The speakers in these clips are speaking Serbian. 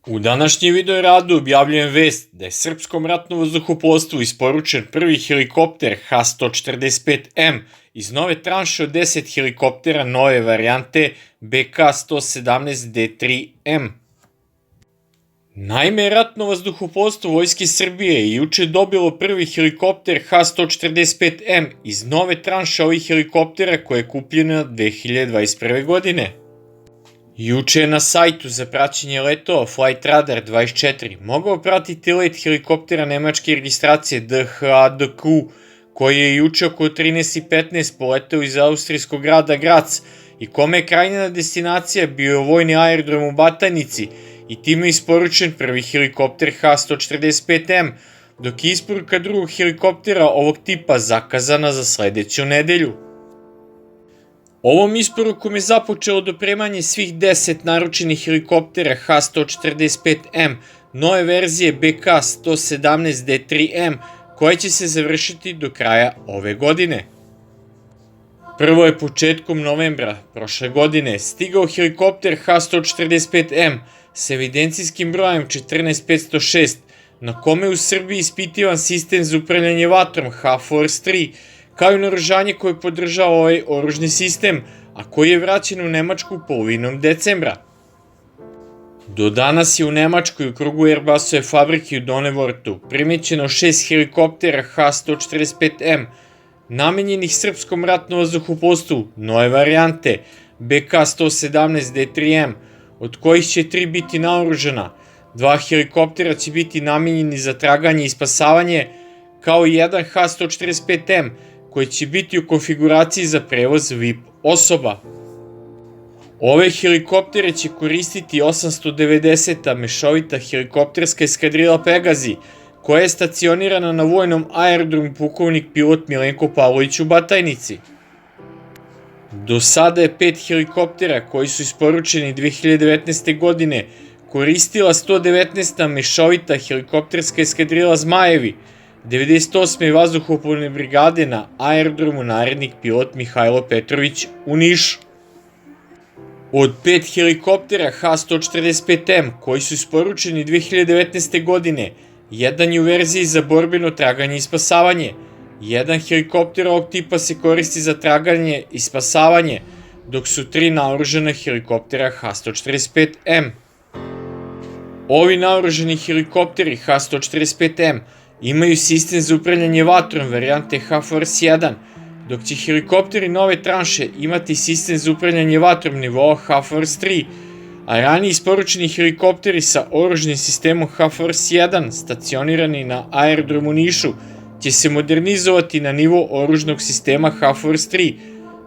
U današnjem video radu objavljujem vest da je srpskom ratnom vazduhoplovstvu isporučen prvi helikopter H-145M iz nove tranše od 10 helikoptera nove varijante BK-117D3M. Naime, ratno vazduhoplovstvo Vojske Srbije je juče dobilo prvi helikopter H-145M iz nove tranše ovih helikoptera koja je kupljena 2021. godine. Juče je na sajtu za praćenje letova Flightradar 24 mogao pratiti let helikoptera nemačke registracije DHADQ, koji je juče oko 13:15 poleteo iz austrijskog grada Grac i kome je krajnja destinacija bio vojni aerodrom u Batajnici i time isporučen prvi helikopter H-145M, dok je isporuka drugog helikoptera ovog tipa zakazana za sledeću nedelju. Ovom isporukom je započelo dopremanje svih 10 naručenih helikoptera H-145M nove verzije BK-117D3M koja će se završiti do kraja ove godine. Prvo je početkom novembra prošle godine stigao helikopter H-145M sa evidencijskim brojem 14506 na kome u Srbiji ispitivan sistem za upravljanje vatrom H-Force 3, kao i naoružanje koje podržava ovaj oružni sistem, a koji je vraćen u Nemačku polovinom decembra. Do danas je u Nemačkoj u krugu Airbusove fabrike u Donnewortu primećeno 6 helikoptera H-145M, namenjenih srpskom ratnom vazduhoplovstvu nove varijante BK-117D3M, od kojih će 3 biti naoružana, 2 helikoptera će biti namenjeni za traganje i spasavanje, kao i jedan H-145M, koji će biti u konfiguraciji za prevoz VIP osoba. Ove helikoptere će koristiti 890. mešovita helikopterska eskadrila Pegazi, koja je stacionirana na vojnom aerodromu pukovnik pilot Milenko Pavlović u Batajnici. Do sada je 5 helikoptera koji su isporučeni 2019. godine koristila 119. mešovita helikopterska eskadrila Zmajevi, 98. vazduhoplovne brigade na aerodromu narednik pilot Mihajlo Petrović u Nišu. Od 5 helikoptera H-145M koji su isporučeni 2019. godine, jedan je u verziji za borbeno traganje i spasavanje, jedan helikopter ovog tipa se koristi za traganje i spasavanje, dok su 3 naoružana helikoptera H-145M. Ovi naoružani helikopteri H-145M imaju sistem za upravljanje vatrom varijante H-Force 1, dok će helikopteri nove tranše imati sistem za upravljanje vatrom nivoa H-Force 3, a ranije isporučeni helikopteri sa oružnim sistemom H-Force 1 stacionirani na aerodromu Nišu će se modernizovati na nivo oružnog sistema H-Force 3,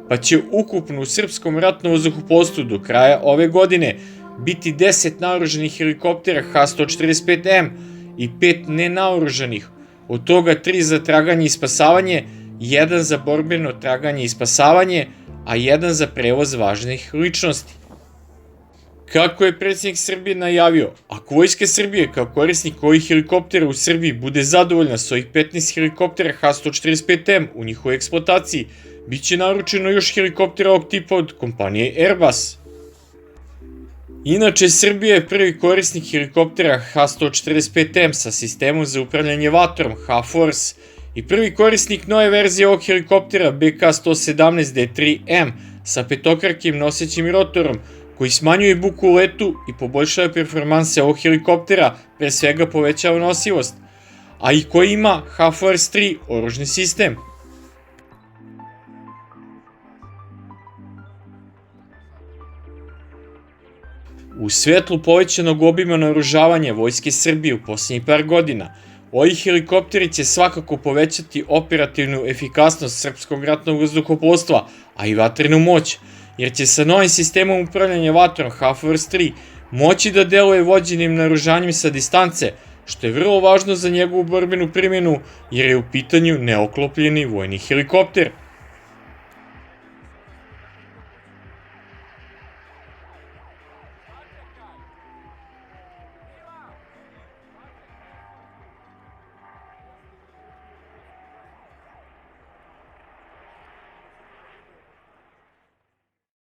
pa će ukupno u srpskom ratnom vazduhoplovstvu do kraja ove godine biti 10 naoružanih helikoptera H-145M i 5 nenaoružanih, od toga 3 za traganje i spasavanje, 1 za borbeno traganje i spasavanje, a 1 za prevoz važnih ličnosti. Kako je predsjednik Srbije najavio, ako Vojska Srbije kao korisnik ovih helikoptera u Srbiji bude zadovoljna s ovih 15 helikoptera H-145M u njihovoj eksploataciji, bit će naručeno još helikoptera ovog tipa od kompanije Airbus. Inače, Srbija je prvi korisnik helikoptera H-145M sa sistemom za upravljanje vatrom H-Force i prvi korisnik nove verzije ovog helikoptera BK-117D3M sa petokrakim nosećim rotorom koji smanjuje buku u letu i poboljšava performanse ovog helikoptera, pre svega povećava nosivost, a i koji ima H-Force 3 oružni sistem. U svetlu povećanog obima naoružavanja Vojske Srbije u poslednjih par godina, ovi helikopteri će svakako povećati operativnu efikasnost srpskog ratnog vazduhoplovstva, a i vatrenu moć, jer će sa novim sistemom upravljanja vatrom H-Force 3 moći da deluje vođenim naoružanjem sa distance, što je vrlo važno za njegovu borbenu primjenu jer je u pitanju neoklopljeni vojni helikopter.